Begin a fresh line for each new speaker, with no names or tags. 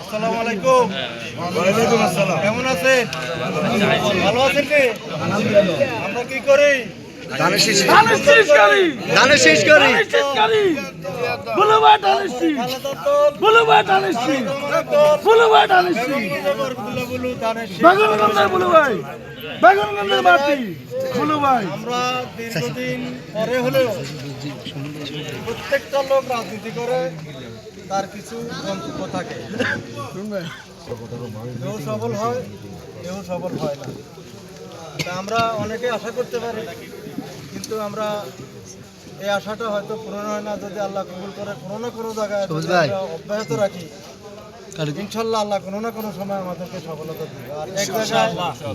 আসসালামু আলাইকুম। ওয়ালাইকুম আসসালাম। কেমন আছেন? ভালো আছেন কি? আমরা কি করি?
ধানের শীষ করি। বুলুবাই ধানের শীষ। বুলুবাই ধানের শীষ। বুলুবাই ধানের শীষ। বেগুনগঞ্জের বুলুবাই। বেগুনগঞ্জের মাটি। বুলুবাই।
আমরা দীর্ঘদিন পরে হলেও প্রত্যেকটা লোক রাজনীতি করে, তার কিছু গন্তব্য থাকে। কেউ সফল হয়, কেউ সফল হয় না। তা আমরা অনেকে আশা করতে পারি, কিন্তু আমরা এই আশাটা হয়তো পূরণ হয় না। যদি আল্লাহ কবুল করে কোনো না কোনো জায়গায় অব্যাহত রাখি, ইনশাল্লাহ আল্লাহ কোনো না কোনো সময় আমাদেরকে সফলতা দিবে। আর এক জায়গায়